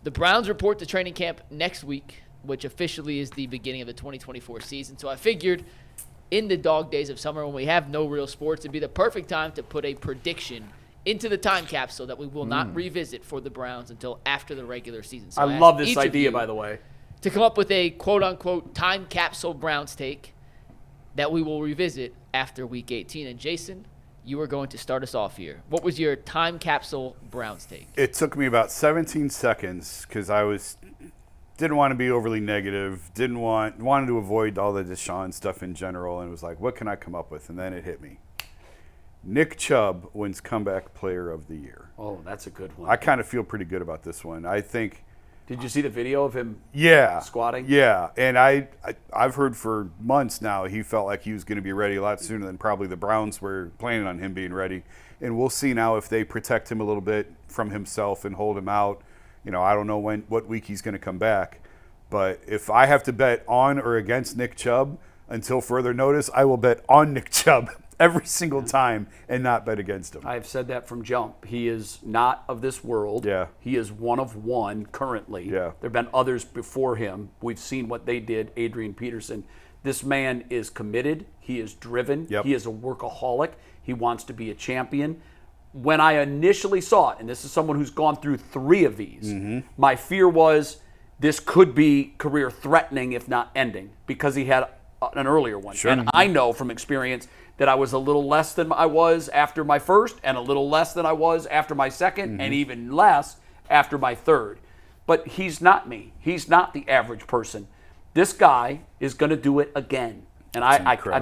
The Browns report to training camp next week, which officially is the beginning of the 2024 season. So I figured in the dog days of summer when we have no real sports, it'd be the perfect time to put a prediction into the time capsule that we will not revisit for the Browns until after the regular season. So I love this idea, by the way. To come up with a quote-unquote time capsule Browns take that we will revisit after Week 18. And Jason, you are going to start us off here. What was your time capsule Browns take? It took me about 17 seconds because didn't want to be overly negative, wanted to avoid all the Deshaun stuff in general, and it was like, what can I come up with? And then it hit me. Nick Chubb wins Comeback Player of the Year. Oh, that's a good one. I kind of feel pretty good about this one. I think. Did you see the video of him squatting? Yeah, and I've heard for months now he felt like he was going to be ready a lot sooner than probably the Browns were planning on him being ready. And we'll see now if they protect him a little bit from himself and hold him out. I don't know what week he's going to come back. But if I have to bet on or against Nick Chubb until further notice, I will bet on Nick Chubb every single time and not bet against him. I've said that from jump. He is not of this world. Yeah. He is one of one currently. Yeah. There have been others before him. We've seen what they did, Adrian Peterson. This man is committed. He is driven. Yep. He is a workaholic. He wants to be a champion. When I initially saw it, and this is someone who's gone through 3 of these, my fear was this could be career threatening, if not ending, because he had an earlier one. Sure. And I know from experience that I was a little less than I was after my first, and a little less than I was after my second, and even less after my third. But he's not me. He's not the average person. This guy is going to do it again. And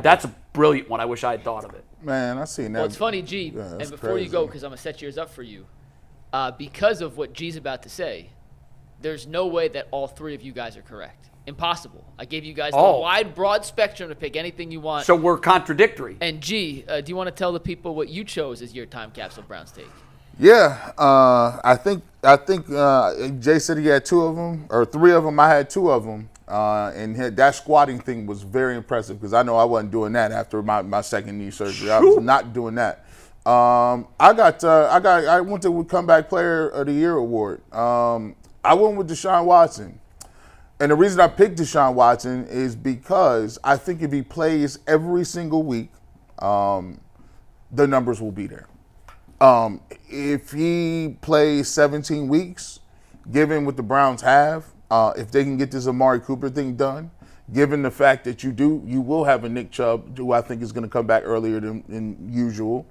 that's a brilliant one. I wish I had thought of it. Man, I seen that. Well, it's funny, G, and before you go, because I'm going to set yours up for you, because of what G's about to say, there's no way that all 3 of you guys are correct. Impossible. I gave you guys the wide, broad spectrum to pick anything you want. So we're contradictory. And G, do you want to tell the people what you chose as your time capsule Browns take? Yeah, I think Jay said he had 2 of them, or 3 of them. I had 2 of them, and that squatting thing was very impressive because I know I wasn't doing that after my second knee surgery. I was not doing that. I went to Comeback Player of the Year award. I went with Deshaun Watson. And the reason I picked Deshaun Watson is because I think if he plays every single week, the numbers will be there. If he plays 17 weeks, given what the Browns have, if they can get this Amari Cooper thing done, given the fact that you will have a Nick Chubb, who I think is going to come back earlier than usual.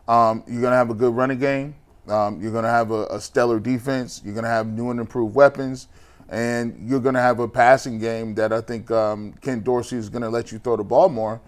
You're going to have a good running game. You're going to have a stellar defense. You're going to have new and improved weapons. And you're going to have a passing game that I think Ken Dorsey is going to let you throw the ball more.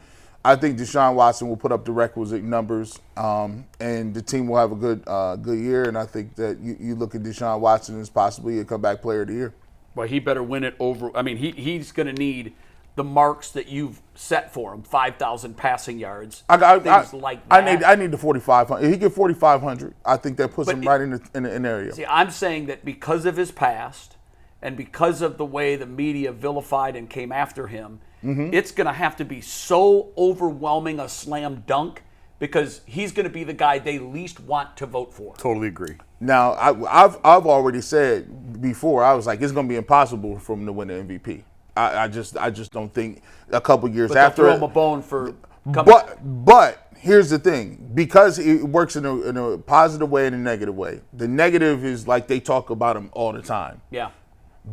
I think Deshaun Watson will put up the requisite numbers, and the team will have a good year. And I think that you look at Deshaun Watson as possibly a comeback player of the year. Well, he better win it over. I mean, he's going to need the marks that you've set for him, 5,000 passing yards, things like that. I need the 4,500. If he get 4,500, I think that puts him right in the area. See, I'm saying that because of his past and because of the way the media vilified and came after him, it's going to have to be so overwhelming a slam dunk because he's going to be the guy they least want to vote for. Totally agree. Now, I've already said before, I was like, it's going to be impossible for him to win the MVP. I just don't think a couple years but after. Throw him a bone for coming. But here's the thing: because it works in a positive way and a negative way. The negative is like they talk about him all the time. Yeah.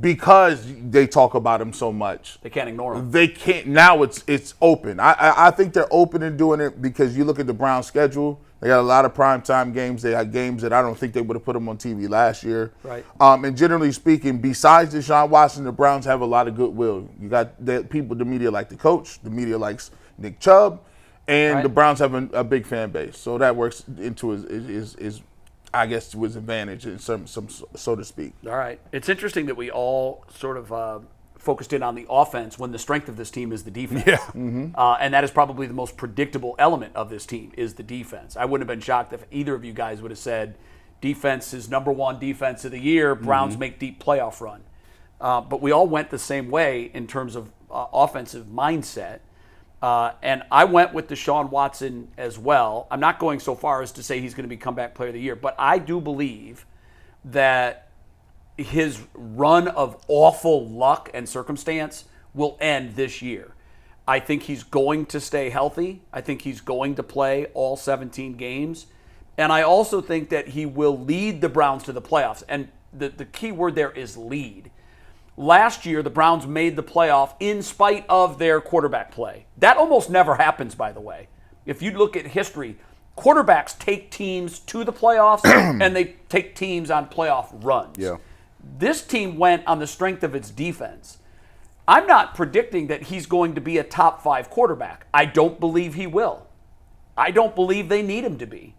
Because they talk about him so much, they can't ignore him. They can't. Now it's open. I think they're open in doing it because you look at the Browns' schedule. They got a lot of primetime games. They had games that I don't think they would have put them on TV last year. Right. And generally speaking, besides Deshaun Watson, the Browns have a lot of goodwill. You got the media like the coach. The media likes Nick Chubb. And the Browns have a big fan base. So that works into his I guess, to his advantage, in some so to speak. All right. It's interesting that we all sort of focused in on the offense when the strength of this team is the defense. Yeah. And that is probably the most predictable element of this team is the defense. I wouldn't have been shocked if either of you guys would have said defense is number 1 defense of the year, Browns make deep playoff run. But we all went the same way in terms of offensive mindset. And I went with Deshaun Watson as well. I'm not going so far as to say he's going to be comeback player of the year, but I do believe that his run of awful luck and circumstance will end this year. I think he's going to stay healthy. I think he's going to play all 17 games. And I also think that he will lead the Browns to the playoffs. And the key word there is lead. Last year, the Browns made the playoff in spite of their quarterback play. That almost never happens, by the way. If you look at history, quarterbacks take teams to the playoffs and they take teams on playoff runs. Yeah. This team went on the strength of its defense. I'm not predicting that he's going to be a top 5 quarterback. I don't believe he will. I don't believe they need him to be.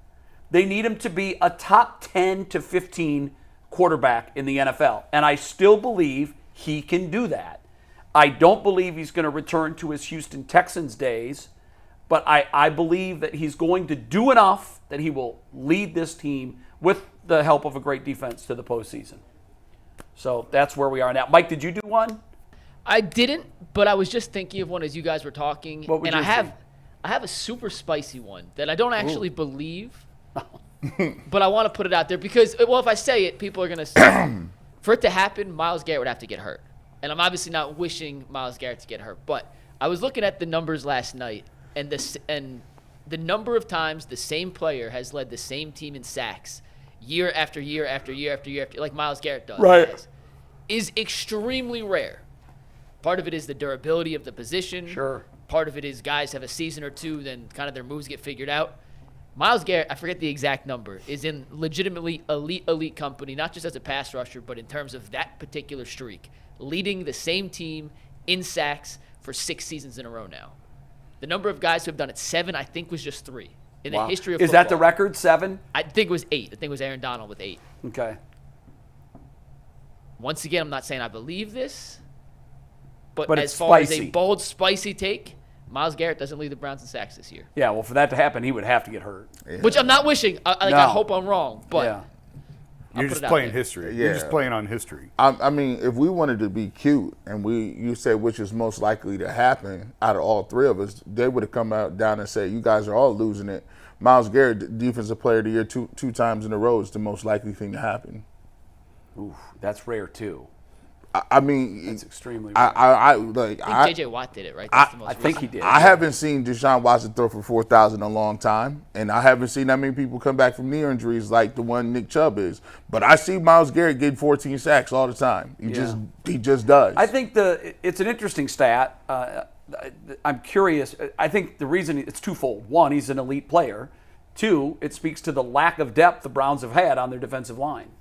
They need him to be a top 10 to 15 quarterback in the NFL. And I still believe he can do that. I don't believe he's going to return to his Houston Texans days, but I believe that he's going to do enough that he will lead this team with the help of a great defense to the postseason. So that's where we are now. Mike, did you do one? I didn't, but I was just thinking of one as you guys were talking. What would and you I have a super spicy one that I don't actually believe, but I want to put it out there because, well, if I say it, people are going to say, for it to happen, Myles Garrett would have to get hurt. And I'm obviously not wishing Myles Garrett to get hurt, but I was looking at the numbers last night, and the number of times the same player has led the same team in sacks year after year after year after year after, like Myles Garrett does, Right. is extremely rare. Part of it is the durability of the position. Sure. Part of it is guys have a season or two, then kind of their moves get figured out. Myles Garrett, I forget the exact number, is in legitimately elite company, not just as a pass rusher, but in terms of that particular streak, leading the same team in sacks for 6 seasons in a row now. The number of guys who have done it, 7, I think, was just 3 in the history of football. Is that the record, 7? I think it was 8. I think it was Aaron Donald with 8. Okay. Once again, I'm not saying I believe this, but But as it's far as spicy. a bold, spicy take, Myles Garrett doesn't lead the Browns in sacks this year. Yeah, well, for that to happen, he would have to get hurt. Yeah. Which I'm not wishing. I No. hope I'm wrong, but Yeah. I'll You're put just it out playing there. history. Yeah. You're just playing on history. I mean, if we wanted to be cute and you said which is most likely to happen out of all 3 of us, they would have come out down and said, you guys are all losing it. Myles Garrett, Defensive Player of the Year two times in a row, is the most likely thing to happen. Ooh, that's rare, too. I mean, It's extremely rare. I I think J.J. Watt did it, right? That's the most I think he recent. did. I haven't seen Deshaun Watson throw for 4,000 in a long time, and I haven't seen that many people come back from knee injuries like the one Nick Chubb is. But I see Myles Garrett getting 14 sacks all the time. He just does. I think it's an interesting stat. I'm curious. I think the reason it's twofold. 1, he's an elite player. 2, it speaks to the lack of depth the Browns have had on their defensive line.